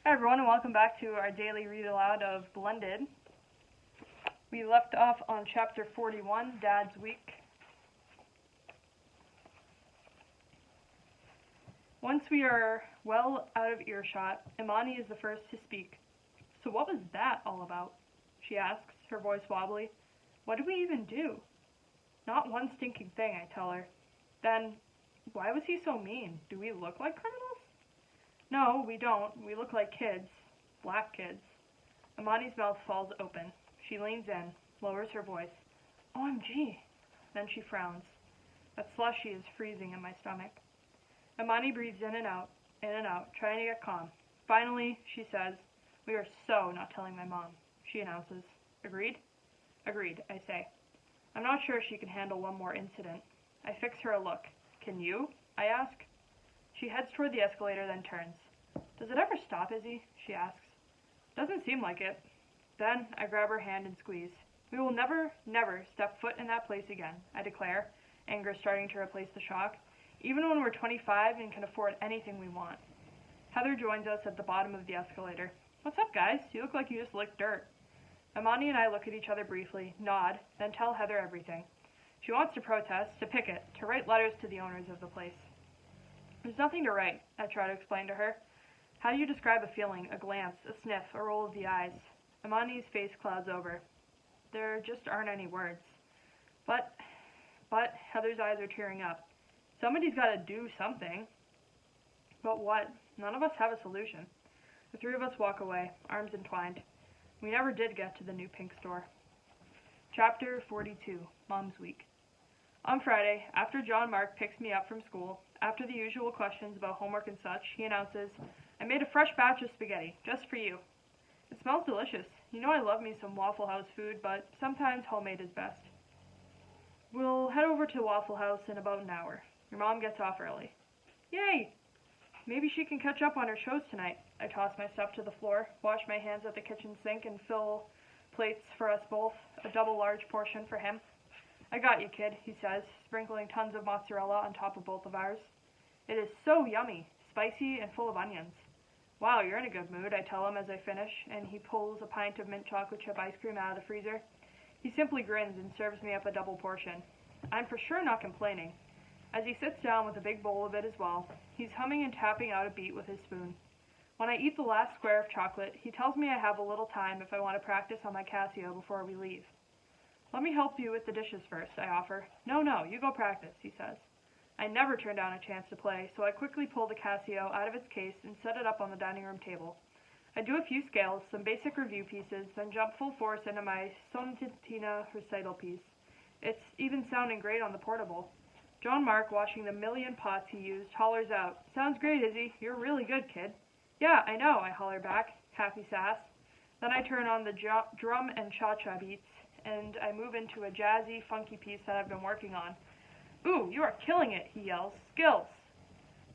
Hi everyone, and welcome back to our daily read aloud of Blended. We left off on chapter 41, Dad's Week. Once we are well out of earshot, Imani is the first to speak. So what was that all about? She asks, her voice wobbly. What did we even do? Not one stinking thing, I tell her. Then, why was he so mean? Do we look like criminals? No, we don't. We look like kids. Black kids. Imani's mouth falls open. She leans in, lowers her voice. OMG. Then she frowns. That slushy is freezing in my stomach. Imani breathes in and out, trying to get calm. Finally, she says, We are so not telling my mom, she announces. Agreed? Agreed, I say. I'm not sure she can handle one more incident. I fix her a look. Can you? I ask. She heads toward the escalator, then turns. Does it ever stop, Izzy? She asks. Doesn't seem like it. Then I grab her hand and squeeze. We will never, never step foot in that place again, I declare, anger starting to replace the shock, even when we're 25 and can afford anything we want. Heather joins us at the bottom of the escalator. What's up, guys? You look like you just licked dirt. Imani and I look at each other briefly, nod, then tell Heather everything. She wants to protest, to picket, to write letters to the owners of the place. There's nothing to write, I try to explain to her. How do you describe a feeling, a glance, a sniff, a roll of the eyes? Imani's face clouds over. There just aren't any words. But, Heather's eyes are tearing up. Somebody's got to do something. But what? None of us have a solution. The three of us walk away, arms entwined. We never did get to the new pink store. Chapter 42, Mom's Week. On Friday, after John Mark picks me up from school, after the usual questions about homework and such, he announces, I made a fresh batch of spaghetti, just for you. It smells delicious. You know I love me some Waffle House food, but sometimes homemade is best. We'll head over to Waffle House in about an hour. Your mom gets off early. Yay! Maybe she can catch up on her shows tonight. I toss my stuff to the floor, wash my hands at the kitchen sink, and fill plates for us both, a double large portion for him. I got you, kid, he says, sprinkling tons of mozzarella on top of both of ours. It is so yummy, spicy, and full of onions. Wow, you're in a good mood, I tell him as I finish, and he pulls a pint of mint chocolate chip ice cream out of the freezer. He simply grins and serves me up a double portion. I'm for sure not complaining. As he sits down with a big bowl of it as well, he's humming and tapping out a beat with his spoon. When I eat the last square of chocolate, he tells me I have a little time if I want to practice on my Casio before we leave. Let me help you with the dishes first, I offer. No, you go practice, he says. I never turn down a chance to play, so I quickly pull the Casio out of its case and set it up on the dining room table. I do a few scales, some basic review pieces, then jump full force into my sonatina recital piece. It's even sounding great on the portable. John Mark, watching the million pots he used, hollers out, Sounds great, Izzy. You're really good, kid. Yeah, I know, I holler back, happy sass. Then I turn on the drum and cha-cha beats, and I move into a jazzy, funky piece that I've been working on. Ooh, you are killing it, he yells. Skills.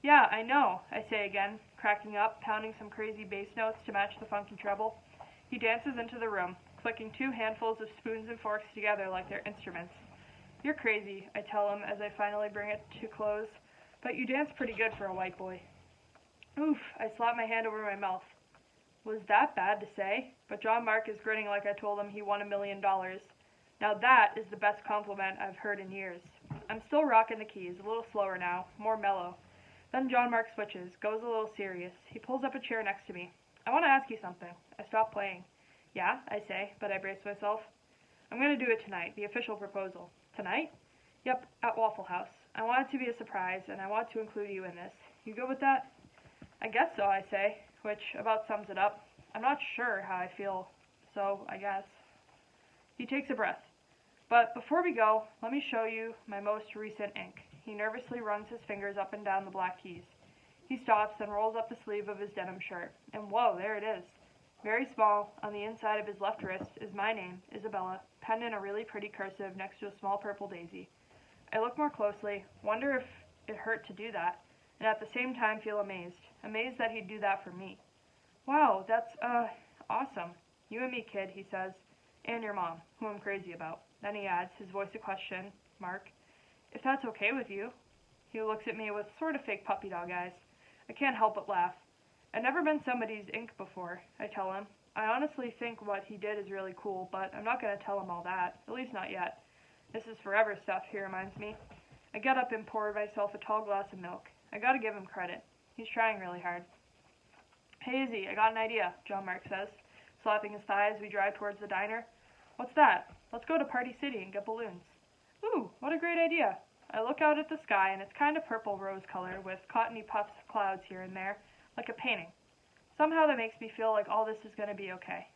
Yeah, I know, I say again, cracking up, pounding some crazy bass notes to match the funky treble. He dances into the room, clicking 2 handfuls of spoons and forks together like they're instruments. You're crazy, I tell him as I finally bring it to close, but you dance pretty good for a white boy. Oof, I slap my hand over my mouth. Was that bad to say? But John Mark is grinning like I told him he won $1 million. Now that is the best compliment I've heard in years. I'm still rocking the keys, a little slower now, more mellow. Then John Mark switches, goes a little serious. He pulls up a chair next to me. I want to ask you something. I stop playing. Yeah, I say, but I brace myself. I'm going to do it tonight, the official proposal. Tonight? Yep, at Waffle House. I want it to be a surprise, and I want to include you in this. You good with that? I guess so, I say, which about sums it up. I'm not sure how I feel, so I guess. He takes a breath. But before we go, let me show you my most recent ink. He nervously runs his fingers up and down the black keys. He stops and rolls up the sleeve of his denim shirt. And whoa, there it is. Very small, on the inside of his left wrist, is my name, Isabella, penned in a really pretty cursive next to a small purple daisy. I look more closely, wonder if it hurt to do that, and at the same time feel amazed that he'd do that for me. Wow, that's, awesome. You and me, kid, he says, and your mom, who I'm crazy about. Then he adds, his voice a question, Mark, if that's okay with you. He looks at me with sort of fake puppy dog eyes. I can't help but laugh. I've never been somebody's ink before, I tell him. I honestly think what he did is really cool, but I'm not going to tell him all that, at least not yet. This is forever stuff, he reminds me. I get up and pour myself a tall glass of milk. I gotta give him credit. He's trying really hard. Hey, Izzy, I got an idea, John Mark says, slapping his thigh as we drive towards the diner. What's that? Let's go to Party City and get balloons. Ooh, what a great idea. I look out at the sky, and it's kind of purple rose color with cottony puffs of clouds here and there, like a painting. Somehow that makes me feel like all this is going to be okay.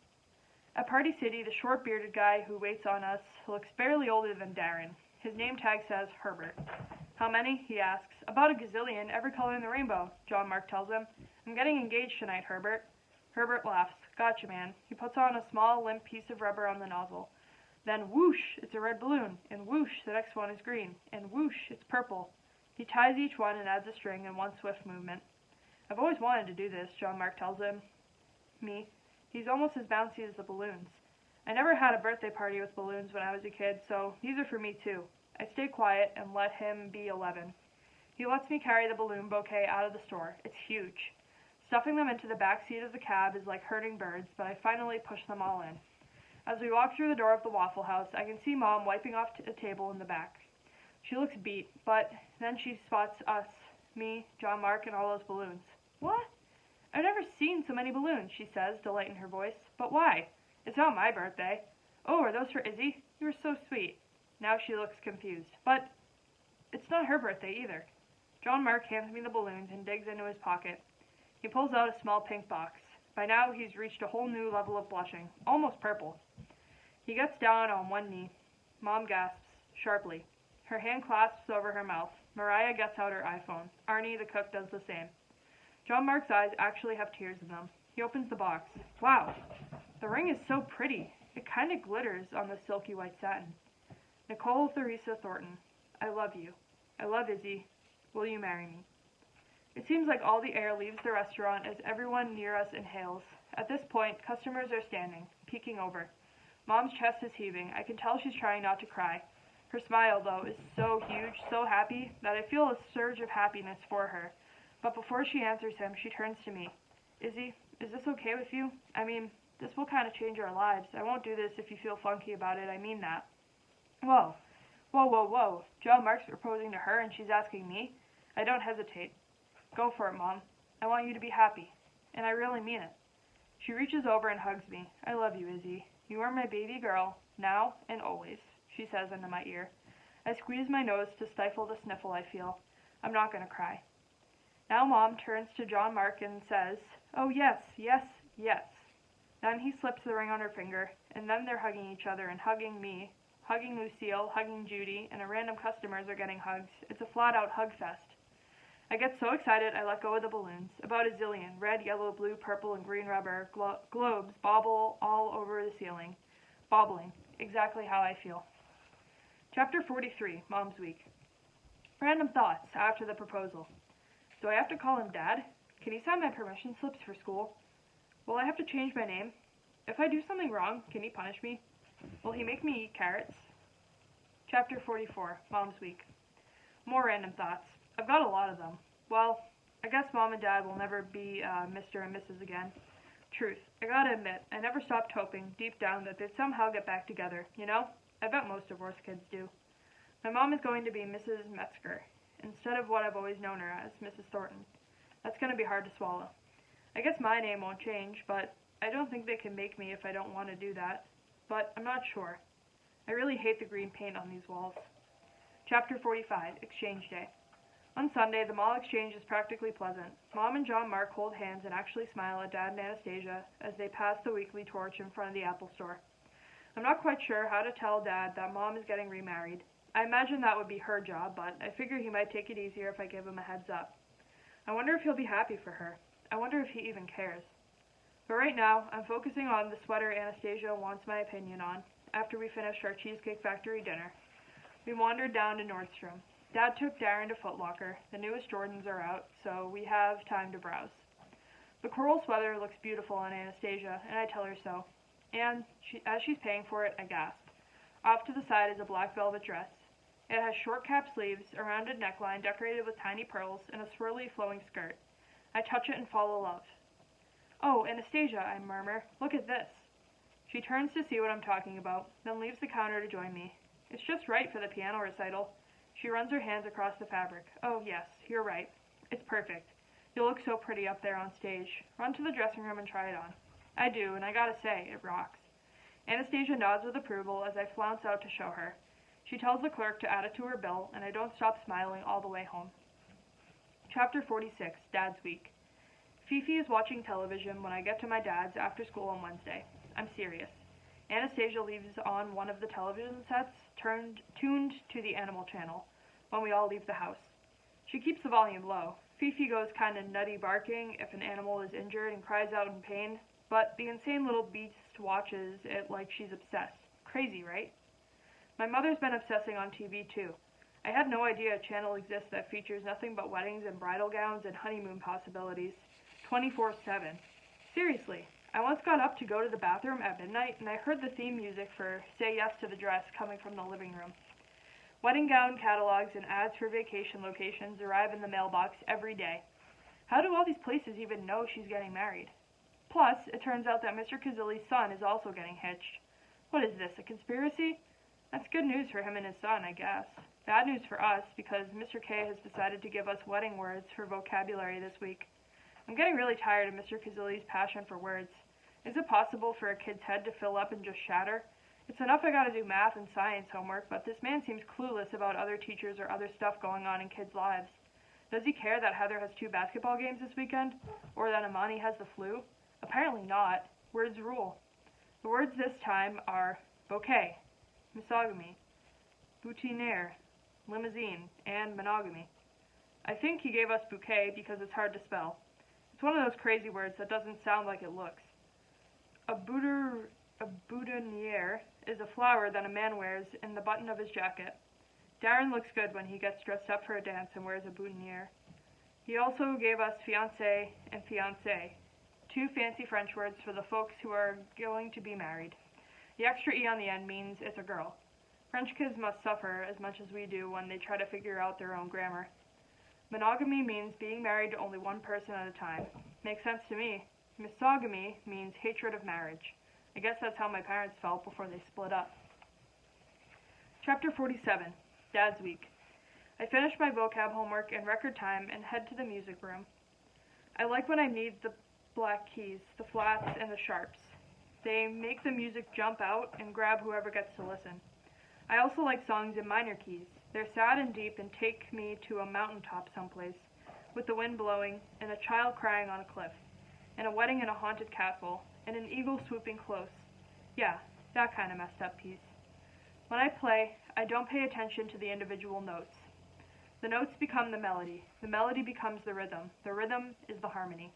At Party City, the short-bearded guy who waits on us looks barely older than Darren. His name tag says Herbert. How many? He asks. About a gazillion, every color in the rainbow, John Mark tells him. I'm getting engaged tonight, Herbert. Herbert laughs. Gotcha, man. He puts on a small, limp piece of rubber on the nozzle. Then whoosh, it's a red balloon, and whoosh, the next one is green, and whoosh, it's purple. He ties each one and adds a string in one swift movement. I've always wanted to do this, John Mark tells him. Me. He's almost as bouncy as the balloons. I never had a birthday party with balloons when I was a kid, so these are for me too. I stay quiet and let him be 11. He lets me carry the balloon bouquet out of the store. It's huge. Stuffing them into the back seat of the cab is like herding birds, but I finally push them all in. As we walk through the door of the Waffle House, I can see Mom wiping off a table in the back. She looks beat, but then she spots us, me, John Mark, and all those balloons. What? I've never seen so many balloons, she says, delight in her voice. But why? It's not my birthday. Oh, are those for Izzy? You were so sweet. Now she looks confused. But it's not her birthday either. John Mark hands me the balloons and digs into his pocket. He pulls out a small pink box. By now, he's reached a whole new level of blushing, almost purple. He gets down on one knee. Mom gasps, sharply. Her hand clasps over her mouth. Mariah gets out her iPhone. Arnie, the cook, does the same. John Mark's eyes actually have tears in them. He opens the box. Wow, the ring is so pretty. It kind of glitters on the silky white satin. Nicole Theresa Thornton, I love you. I love Izzy. Will you marry me? It seems like all the air leaves the restaurant as everyone near us inhales. At this point, customers are standing, peeking over. Mom's chest is heaving. I can tell she's trying not to cry. Her smile, though, is so huge, so happy, that I feel a surge of happiness for her. But before she answers him, she turns to me. Izzy, is this okay with you? I mean, this will kind of change our lives. I won't do this if you feel funky about it. I mean that. Whoa. Whoa, whoa, whoa. John Mark's proposing to her and she's asking me? I don't hesitate. Go for it, Mom. I want you to be happy. And I really mean it. She reaches over and hugs me. I love you, Izzy. You are my baby girl, now and always, she says into my ear. I squeeze my nose to stifle the sniffle I feel. I'm not going to cry. Now Mom turns to John Mark and says, oh yes, yes, yes. Then he slips the ring on her finger, and then they're hugging each other and hugging me, hugging Lucille, hugging Judy, and random customers are getting hugs. It's a flat-out hug fest. I get so excited I let go of the balloons. About a zillion, red, yellow, blue, purple, and green rubber globes bobble all over the ceiling. Bobbling. Exactly how I feel. Chapter 43, Mom's Week. Random thoughts after the proposal. Do I have to call him Dad? Can he sign my permission slips for school? Will I have to change my name? If I do something wrong, can he punish me? Will he make me eat carrots? Chapter 44, Mom's Week. More random thoughts. I've got a lot of them. Well, I guess Mom and Dad will never be Mr. and Mrs. again. Truth. I gotta admit, I never stopped hoping, deep down, that they'd somehow get back together, you know? I bet most divorced kids do. My mom is going to be Mrs. Metzger, instead of what I've always known her as, Mrs. Thornton. That's gonna be hard to swallow. I guess my name won't change, but I don't think they can make me if I don't want to do that. But I'm not sure. I really hate the green paint on these walls. Chapter 45, Exchange Day. On Sunday, the mall exchange is practically pleasant. Mom and John Mark hold hands and actually smile at Dad and Anastasia as they pass the weekly torch in front of the Apple store. I'm not quite sure how to tell Dad that Mom is getting remarried. I imagine that would be her job, but I figure he might take it easier if I give him a heads up. I wonder if he'll be happy for her. I wonder if he even cares. But right now, I'm focusing on the sweater Anastasia wants my opinion on after we finished our Cheesecake Factory dinner. We wandered down to Nordstrom. Dad took Darren to Foot Locker. The newest Jordans are out, so we have time to browse. The coral sweater looks beautiful on Anastasia, and I tell her so. And as she's paying for it, I gasp. Off to the side is a black velvet dress. It has short cap sleeves, a rounded neckline decorated with tiny pearls, and a swirly flowing skirt. I touch it and fall in love. "Oh, Anastasia," I murmur, "look at this." She turns to see what I'm talking about, then leaves the counter to join me. "It's just right for the piano recital." She runs her hands across the fabric. "Oh, yes, you're right. It's perfect. You'll look so pretty up there on stage. Run to the dressing room and try it on." I do, and I gotta say, it rocks. Anastasia nods with approval as I flounce out to show her. She tells the clerk to add it to her bill, and I don't stop smiling all the way home. Chapter 46, Dad's Week. Fifi is watching television when I get to my dad's after school on Wednesday. I'm serious. Anastasia leaves on one of the television sets, tuned to the Animal Channel, when we all leave the house. She keeps the volume low. Fifi goes kinda nutty barking if an animal is injured and cries out in pain, but the insane little beast watches it like she's obsessed. Crazy, right? My mother's been obsessing on TV too. I had no idea a channel exists that features nothing but weddings and bridal gowns and honeymoon possibilities, 24/7. Seriously, I once got up to go to the bathroom at midnight and I heard the theme music for Say Yes to the Dress coming from the living room. Wedding gown catalogs and ads for vacation locations arrive in the mailbox every day. How do all these places even know she's getting married? Plus, it turns out that Mr. Kazilli's son is also getting hitched. What is this, a conspiracy? That's good news for him and his son, I guess. Bad news for us, because Mr. K has decided to give us wedding words for vocabulary this week. I'm getting really tired of Mr. Kazilli's passion for words. Is it possible for a kid's head to fill up and just shatter? It's enough I gotta do math and science homework, but this man seems clueless about other teachers or other stuff going on in kids' lives. Does he care that Heather has 2 basketball games this weekend? Or that Imani has the flu? Apparently not. Words rule. The words this time are bouquet, misogamy, boutonniere, limousine, and monogamy. I think he gave us bouquet because it's hard to spell. It's one of those crazy words that doesn't sound like it looks. A boutonniere is a flower that a man wears in the button of his jacket. Darren looks good when he gets dressed up for a dance and wears a boutonniere. He also gave us fiancé and fiancée, 2 fancy French words for the folks who are going to be married. The extra E on the end means it's a girl. French kids must suffer as much as we do when they try to figure out their own grammar. Monogamy means being married to only one person at a time. Makes sense to me. Misogamy means hatred of marriage. I guess that's how my parents felt before they split up. Chapter 47, Dad's Week. I finish my vocab homework in record time and head to the music room. I like when I need the black keys, the flats, and the sharps. They make the music jump out and grab whoever gets to listen. I also like songs in minor keys. They're sad and deep and take me to a mountaintop someplace, with the wind blowing, and a child crying on a cliff, and a wedding in a haunted castle, and an eagle swooping close. Yeah, that kind of messed up piece. When I play, I don't pay attention to the individual notes. The notes become the melody becomes the rhythm is the harmony.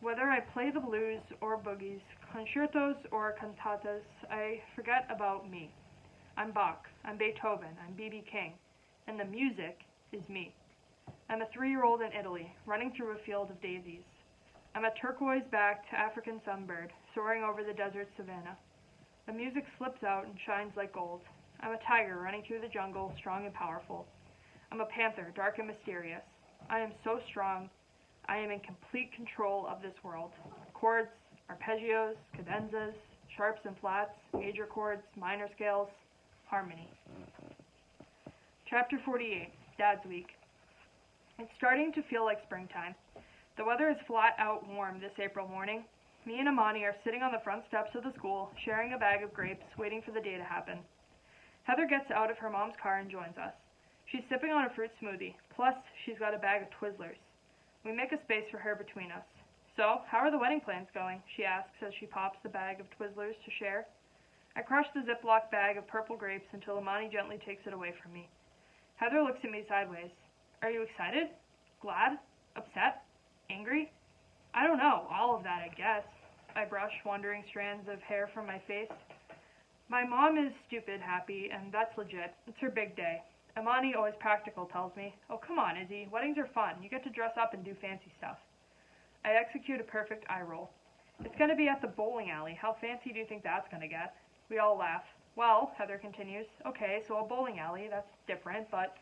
Whether I play the blues or boogies, concertos or cantatas, I forget about me. I'm Bach, I'm Beethoven, I'm B.B. King, and the music is me. I'm a 3-year-old in Italy, running through a field of daisies. I'm a turquoise-backed African sunbird, soaring over the desert savanna. The music slips out and shines like gold. I'm a tiger running through the jungle, strong and powerful. I'm a panther, dark and mysterious. I am so strong. I am in complete control of this world. Chords, arpeggios, cadenzas, sharps and flats, major chords, minor scales, harmony. Chapter 48, Dad's Week. It's starting to feel like springtime. The weather is flat out warm this April morning. Me and Imani are sitting on the front steps of the school, sharing a bag of grapes, waiting for the day to happen. Heather gets out of her mom's car and joins us. She's sipping on a fruit smoothie, plus she's got a bag of Twizzlers. We make a space for her between us. "So, how are the wedding plans going?" she asks as she pops the bag of Twizzlers to share. I crush the Ziploc bag of purple grapes until Imani gently takes it away from me. Heather looks at me sideways. "Are you excited? Glad? Upset? Angry?" "I don't know, all of that, I guess." I brush wandering strands of hair from my face. My mom is stupid happy, and that's legit. It's her big day. Imani, always practical, tells me, "Oh, come on, Izzy. Weddings are fun. You get to dress up and do fancy stuff." I execute a perfect eye roll. "It's going to be at the bowling alley. How fancy do you think that's going to get?" We all laugh. "Well," Heather continues, "okay, so a bowling alley, that's different, but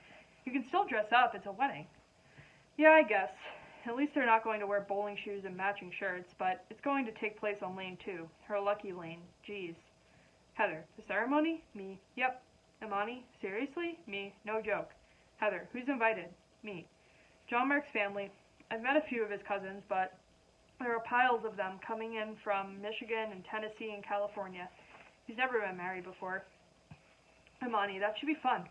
you can still dress up. It's a wedding." "Yeah, I guess. At least they're not going to wear bowling shoes and matching shirts, but it's going to take place on lane 2, her lucky lane. Geez. Heather, the ceremony? Me. Yep. Imani, seriously? Me. No joke. Heather, who's invited? Me. John Mark's family. I've met a few of his cousins, but there are piles of them coming in from Michigan and Tennessee and California. He's never been married before. Imani, that should be fun.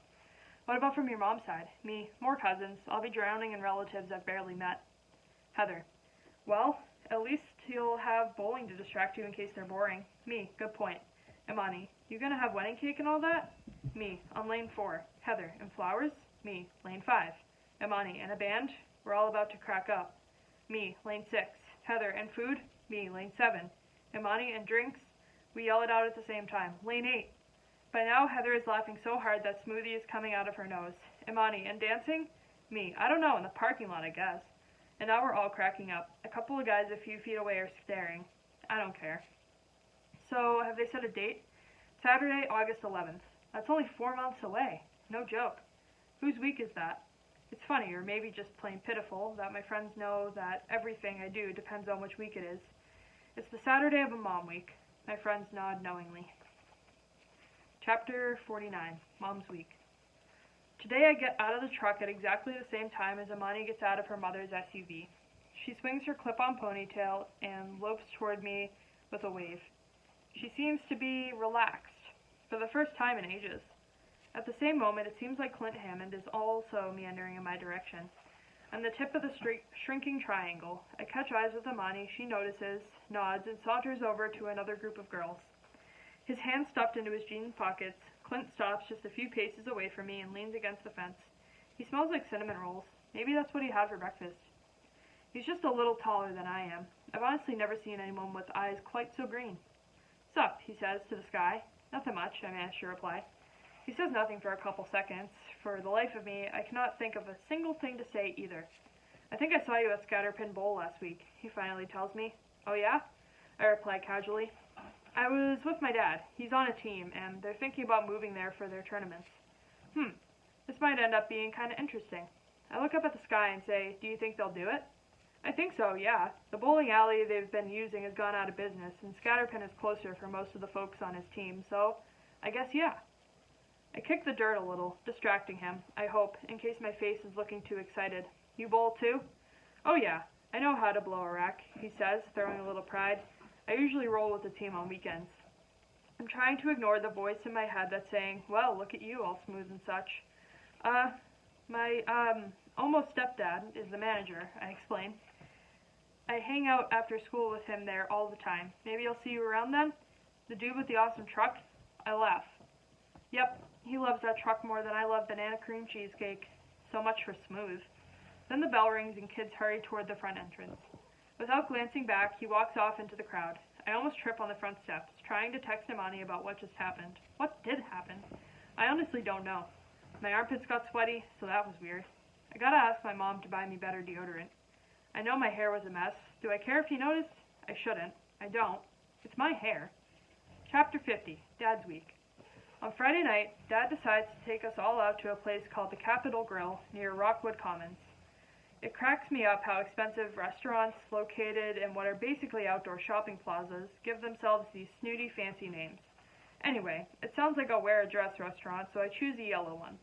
What about from your mom's side? Me. More cousins. I'll be drowning in relatives I've barely met. Heather. Well, at least you'll have bowling to distract you in case they're boring. Me. Good point. Imani. You gonna have wedding cake and all that? Me. On lane 4. Heather. And flowers? Me. Lane 5. Imani. And a band? We're all about to crack up. Me. Lane 6. Heather. And food? Me. Lane 7. Imani. And drinks? We yell it out at the same time. Lane 8. By now, Heather is laughing so hard that smoothie is coming out of her nose. Imani. And dancing? Me. I don't know. In the parking lot, I guess. And now we're all cracking up. A couple of guys a few feet away are staring. I don't care. So, have they set a date? Saturday, August 11th. That's only 4 months away. No joke. Whose week is that? It's funny, or maybe just plain pitiful, that my friends know that everything I do depends on which week it is. It's the Saturday of a mom week. My friends nod knowingly. Chapter 49, Mom's Week. Today I get out of the truck at exactly the same time as Imani gets out of her mother's SUV. She swings her clip-on ponytail and lopes toward me with a wave. She seems to be relaxed, for the first time in ages. At the same moment, it seems like Clint Hammond is also meandering in my direction. On the tip of the shrinking triangle, I catch eyes with Imani. She notices, nods, and saunters over to another group of girls. His hands stuffed into his jeans pockets, Clint stops just a few paces away from me and leans against the fence. He smells like cinnamon rolls. Maybe that's what he had for breakfast. He's just a little taller than I am. I've honestly never seen anyone with eyes quite so green. Sup, he says to the sky. Nothing much, I manage to reply. He says nothing for a couple seconds. For the life of me, I cannot think of a single thing to say either. I think I saw you at Scatterpin Bowl last week, he finally tells me. Oh yeah? I reply casually. I was with my dad. He's on a team, and they're thinking about moving there for their tournaments. This might end up being kind of interesting. I look up at the sky and say, do you think they'll do it? I think so, yeah. The bowling alley they've been using has gone out of business, and Scatterpin is closer for most of the folks on his team, so I guess yeah. I kick the dirt a little, distracting him, I hope, in case my face is looking too excited. You bowl too? Oh yeah, I know how to blow a rack, he says, throwing a little pride. I usually roll with the team on weekends. I'm trying to ignore the voice in my head that's saying, well, look at you, all smooth and such. My almost stepdad is the manager, I explain. I hang out after school with him there all the time. Maybe I'll see you around then? The dude with the awesome truck? I laugh. Yep, he loves that truck more than I love banana cream cheesecake. So much for smooth. Then the bell rings and kids hurry toward the front entrance. Without glancing back, he walks off into the crowd. I almost trip on the front steps, trying to text Imani about what just happened. What did happen? I honestly don't know. My armpits got sweaty, so that was weird. I gotta ask my mom to buy me better deodorant. I know my hair was a mess. Do I care if you noticed? I shouldn't. I don't. It's my hair. Chapter 50, Dad's Week. On Friday night, Dad decides to take us all out to a place called the Capitol Grill near Rockwood Commons. It cracks me up how expensive restaurants located in what are basically outdoor shopping plazas give themselves these snooty fancy names. Anyway, it sounds like a wear-a-dress restaurant, so I choose a yellow one.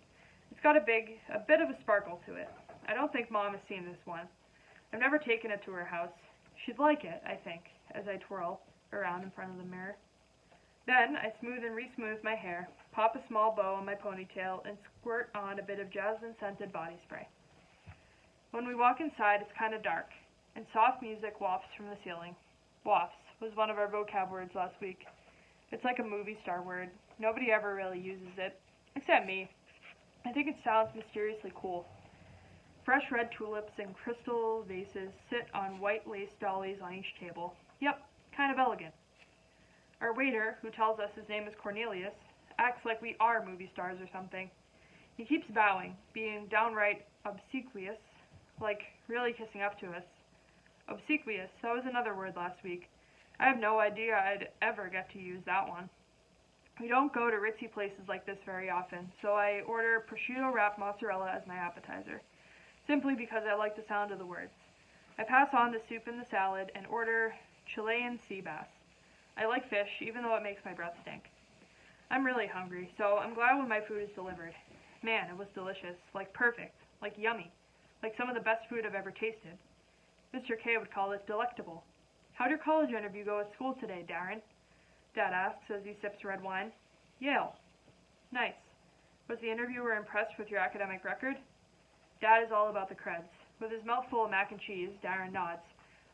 It's got a bit of a sparkle to it. I don't think Mom has seen this one. I've never taken it to her house. She'd like it, I think, as I twirl around in front of the mirror. Then I smooth and re-smooth my hair, pop a small bow on my ponytail, and squirt on a bit of jasmine-scented body spray. When we walk inside, it's kind of dark, and soft music wafts from the ceiling. Wafts was one of our vocab words last week. It's like a movie star word. Nobody ever really uses it, except me. I think it sounds mysteriously cool. Fresh red tulips and crystal vases sit on white lace dollies on each table. Yep, kind of elegant. Our waiter, who tells us his name is Cornelius, acts like we are movie stars or something. He keeps bowing, being downright obsequious, like really kissing up to us. Obsequious, that was another word last week. I have no idea I'd ever get to use that one. We don't go to ritzy places like this very often, so I order prosciutto wrapped mozzarella as my appetizer, simply because I like the sound of the words. I pass on the soup and the salad and order Chilean sea bass. I like fish, even though it makes my breath stink. I'm really hungry, so I'm glad when my food is delivered. Man, it was delicious, like perfect, like yummy, like some of the best food I've ever tasted. Mr. K would call it delectable. How'd your college interview go at school today, Darren? Dad asks as he sips red wine. Yale. Nice. Was the interviewer impressed with your academic record? Dad is all about the creds. With his mouth full of mac and cheese, Darren nods.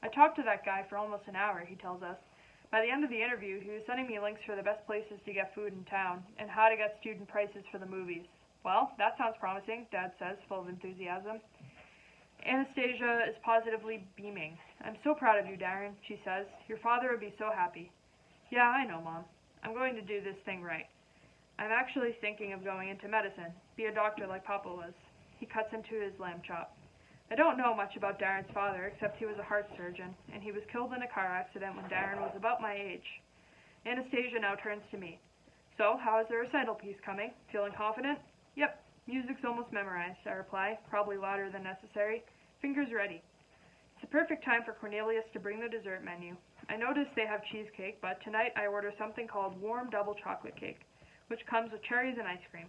I talked to that guy for almost an hour, he tells us. By the end of the interview, he was sending me links for the best places to get food in town and how to get student prices for the movies. Well, that sounds promising, Dad says, full of enthusiasm. Anastasia is positively beaming. I'm so proud of you, Darren, she says. Your father would be so happy. Yeah, I know, Mom. I'm going to do this thing right. I'm actually thinking of going into medicine, be a doctor like Papa was. He cuts into his lamb chop. I don't know much about Darren's father, except he was a heart surgeon, and he was killed in a car accident when Darren was about my age. Anastasia now turns to me. So, how is the recital piece coming? Feeling confident? Yep, music's almost memorized, I reply, probably louder than necessary. Fingers ready. It's the perfect time for Cornelius to bring the dessert menu. I noticed they have cheesecake, but tonight I order something called warm double chocolate cake, which comes with cherries and ice cream.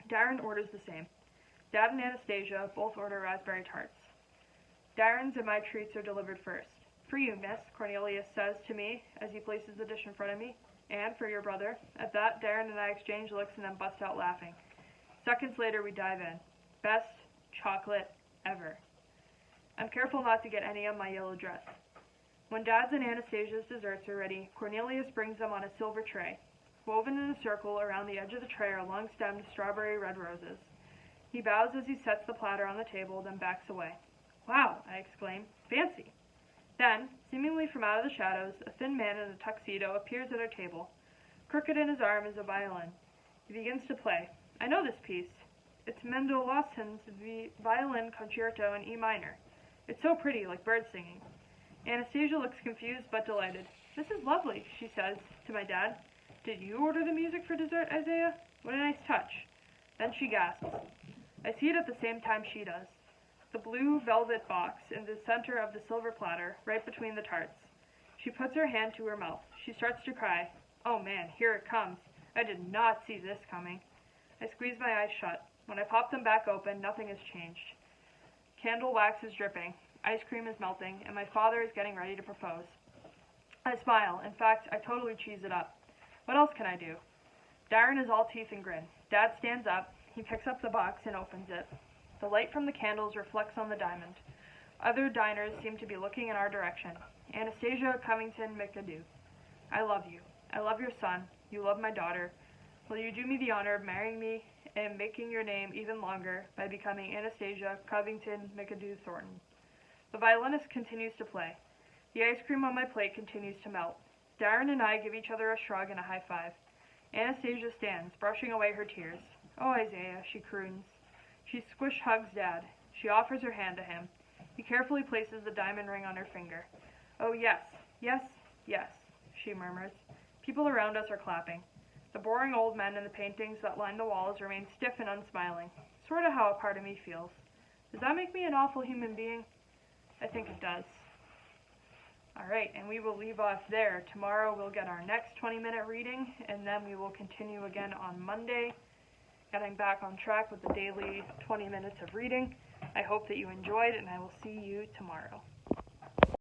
Darren orders the same. Dad and Anastasia both order raspberry tarts. Darren's and my treats are delivered first. For you, miss, Cornelius says to me as he places the dish in front of me. And for your brother. At that, Darren and I exchange looks and then bust out laughing. Seconds later, we dive in. Best chocolate ever. I'm careful not to get any on my yellow dress. When Dad's and Anastasia's desserts are ready, Cornelius brings them on a silver tray. Woven in a circle around the edge of the tray are long-stemmed strawberry red roses. He bows as he sets the platter on the table, then backs away. Wow, I exclaim. Fancy. Then, seemingly from out of the shadows, a thin man in a tuxedo appears at our table. Crooked in his arm is a violin. He begins to play. I know this piece. It's Mendelssohn's Violin Concerto in E minor. It's so pretty, like bird singing. Anastasia looks confused but delighted. This is lovely, she says to my dad. Did you order the music for dessert, Isaiah? What a nice touch. Then she gasps. I see it at the same time she does. The blue velvet box in the center of the silver platter, right between the tarts. She puts her hand to her mouth. She starts to cry. Oh man, here it comes. I did not see this coming. I squeeze my eyes shut. When I pop them back open, nothing has changed. Candle wax is dripping. Ice cream is melting, and my father is getting ready to propose. I smile. In fact, I totally cheese it up. What else can I do? Darren is all teeth and grin. Dad stands up. He picks up the box and opens it. The light from the candles reflects on the diamond. Other diners seem to be looking in our direction. Anastasia Covington McAdoo. I love you. I love your son. You love my daughter. Will you do me the honor of marrying me and making your name even longer by becoming Anastasia Covington McAdoo Thornton? The violinist continues to play. The ice cream on my plate continues to melt. Darren and I give each other a shrug and a high five. Anastasia stands, brushing away her tears. Oh, Isaiah, she croons. She squish hugs Dad. She offers her hand to him. He carefully places the diamond ring on her finger. Oh, yes, yes, yes, she murmurs. People around us are clapping. The boring old men in the paintings that line the walls remain stiff and unsmiling, sort of how a part of me feels. Does that make me an awful human being? I think it does. Alright, and we will leave off there. Tomorrow we'll get our next 20-minute reading, and then we will continue again on Monday, getting back on track with the daily 20 minutes of reading. I hope that you enjoyed, and I will see you tomorrow.